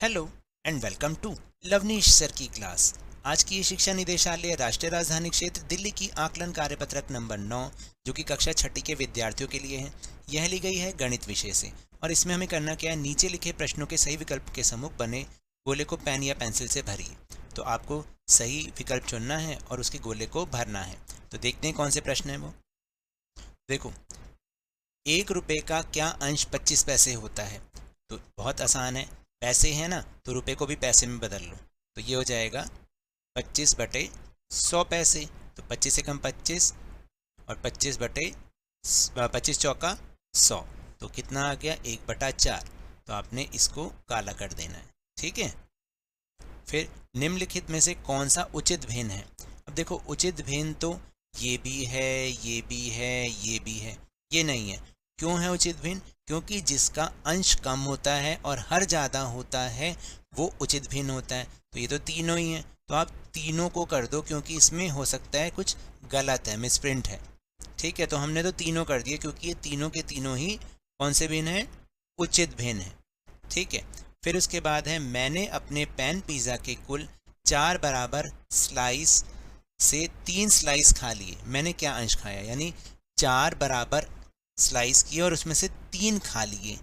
Hello and welcome to Lavneesh sir की क्लास। आज की ये शिक्षा निदेशालय राष्ट्रीय राजधानी क्षेत्र दिल्ली की आकलन कार्यपत्रक नंबर 9 जो कि कक्षा छठी के विद्यार्थियों के लिए है। यह ली गई है गणित विषय से और इसमें हमें करना क्या है, नीचे लिखे प्रश्नों के सही विकल्प के सम्मुख बने गोले को पेन या पेंसिल से भरिए। तो आपको सही विकल्प चुनना है और उसके गोले को भरना है। तो देखते हैं कौन से प्रश्न है वो। देखो, 1 रुपये का क्या अंश 25 पैसे होता है। तो बहुत आसान है, पैसे हैं ना तो रुपए को भी पैसे में बदल लो। तो ये हो जाएगा 25/100 पैसे। तो 25 से कम 25 और 25 चौका 100। तो कितना आ गया, 1/4। तो आपने इसको काला कर देना है, ठीक है। फिर निम्नलिखित में से कौन सा उचित भिन्न है। अब देखो, उचित भिन्न तो ये भी है, ये भी है, ये भी है, ये नहीं है। क्यों है उचित भिन्न? क्योंकि जिसका अंश कम होता है और हर ज़्यादा होता है वो उचित भिन्न होता है। तो ये तो तीनों ही हैं, तो आप तीनों को कर दो क्योंकि इसमें हो सकता है कुछ गलत है, मिसप्रिंट है, ठीक है। तो हमने तो तीनों कर दिए क्योंकि ये तीनों के तीनों ही कौन से भिन्न है, उचित भिन्न है, ठीक है। फिर उसके बाद है, मैंने अपने पैन पिज़्ज़ा के कुल 4 बराबर स्लाइस से 3 स्लाइस खा लिए। मैंने क्या अंश खाया, यानी 4 बराबर स्लाइस किए और उसमें से 3 खा लिए।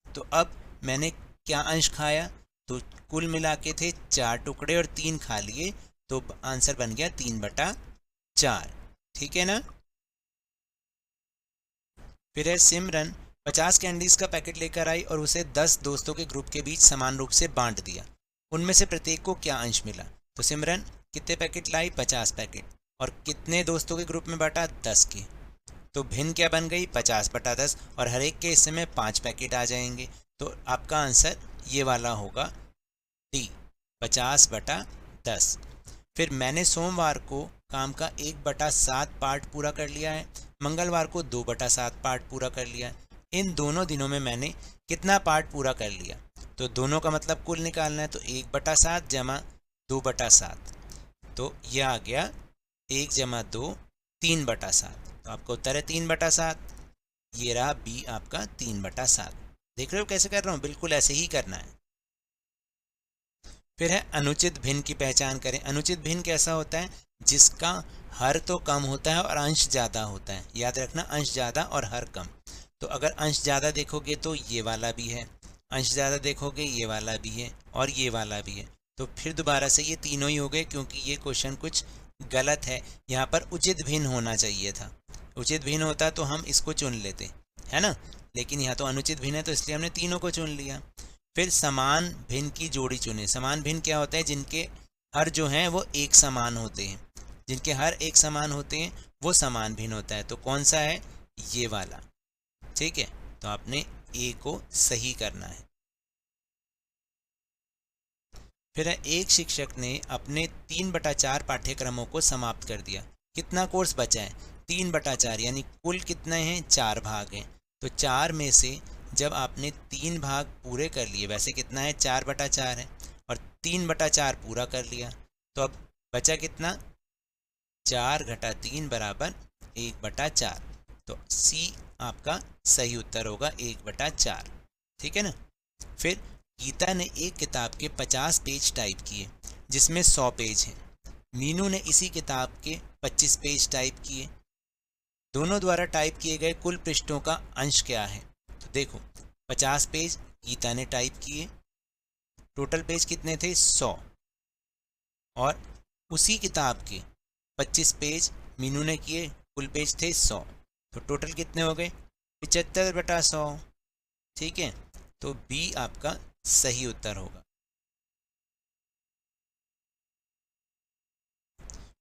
तो अब मैंने क्या अंश खाया, तो कुल मिला के थे 4 टुकड़े और 3 खा लिए, तो आंसर बन गया 3/4, ठीक है ना। फिर है, सिमरन 50 कैंडीज का पैकेट लेकर आई और उसे 10 दोस्तों के ग्रुप के बीच समान रूप से बांट दिया। उनमें से प्रत्येक को क्या अंश मिला। तो सिमरन कितने पैकेट लाई, 50 पैकेट, और कितने दोस्तों के ग्रुप में बांटा, 10 के। तो भिन्न क्या बन गई, 50/10, और हर एक के हिस्से में 5 पैकेट आ जाएंगे। तो आपका आंसर ये वाला होगा, डी, 50/10। फिर मैंने सोमवार को काम का 1/7 पार्ट पूरा कर लिया है, मंगलवार को 2/7 पार्ट पूरा कर लिया है। इन दोनों दिनों में मैंने कितना पार्ट पूरा कर लिया। तो दोनों का मतलब कुल निकालना है, तो 1/7 जमा 2/7, तो यह आ गया 1 जमा 2 3/7। तो आपका उत्तर है 3/7। ये रहा बी आपका 3/7। देख रहे हो कैसे कर रहा हूँ, बिल्कुल ऐसे ही करना है। फिर है, अनुचित भिन्न की पहचान करें। अनुचित भिन्न कैसा होता है, जिसका हर तो कम होता है और अंश ज़्यादा होता है। याद रखना, अंश ज़्यादा और हर कम। तो अगर अंश ज़्यादा देखोगे तो ये वाला भी है, अंश ज़्यादा देखोगे ये वाला भी है और ये वाला भी है। तो फिर दोबारा से ये तीनों ही हो गए क्योंकि ये क्वेश्चन कुछ गलत है। यहाँ पर उचित भिन्न होना चाहिए था। उचित भिन्न होता तो हम इसको चुन लेते, है ना, लेकिन यहाँ तो अनुचित भिन्न है तो इसलिए हमने तीनों को चुन लिया। फिर समान भिन्न की जोड़ी चुने। समान भिन्न क्या होता है, जिनके हर जो हैं वो एक समान होते हैं। जिनके हर एक समान होते हैं वो समान भिन्न होता है। तो कौन सा है, ये वाला, ठीक है। तो आपने ए को सही करना है। फिर है, एक शिक्षक ने अपने 3/4 पाठ्यक्रमों को समाप्त कर दिया। कितना कोर्स बचा है, 3/4, यानी कुल कितने हैं, 4 भाग हैं। तो 4 में से जब आपने 3 भाग पूरे कर लिए, वैसे कितना है, 4/4 है, और 3/4 पूरा कर लिया, तो अब बचा कितना, 4 घटा 3 बराबर 1/4। तो सी आपका सही उत्तर होगा, 1/4, ठीक है ना। फिर गीता ने एक किताब के 50 पेज टाइप किए जिसमें 100 पेज हैं। मीनू ने इसी किताब के 25 पेज टाइप किए। दोनों द्वारा टाइप किए गए कुल पृष्ठों का अंश क्या है। तो देखो, 50 पेज गीता ने टाइप किए, टोटल पेज कितने थे, 100, और उसी किताब के 25 पेज मीनू ने किए, कुल पेज थे 100, तो टोटल कितने हो गए, 75/100, ठीक है। तो बी आपका सही उत्तर होगा।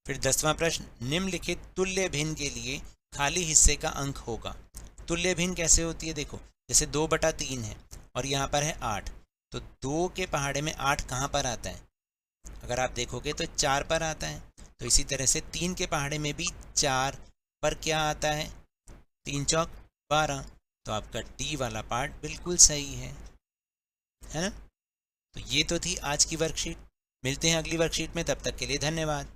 फिर 10वां प्रश्न, निम्नलिखित तुल्य भिन्न के लिए खाली हिस्से का अंक होगा। तुल्य भिन्न कैसे होती है, देखो, जैसे 2/3 है और यहाँ पर है 8, तो 2 के पहाड़े में 8 कहाँ पर आता है, अगर आप देखोगे तो 4 पर आता है। तो इसी तरह से 3 के पहाड़े में भी 4 पर क्या आता है, 3 चौक 12। तो आपका डी वाला पार्ट बिल्कुल सही है ना। तो ये तो थी आज की वर्कशीट। मिलते हैं अगली वर्कशीट में, तब तक के लिए धन्यवाद।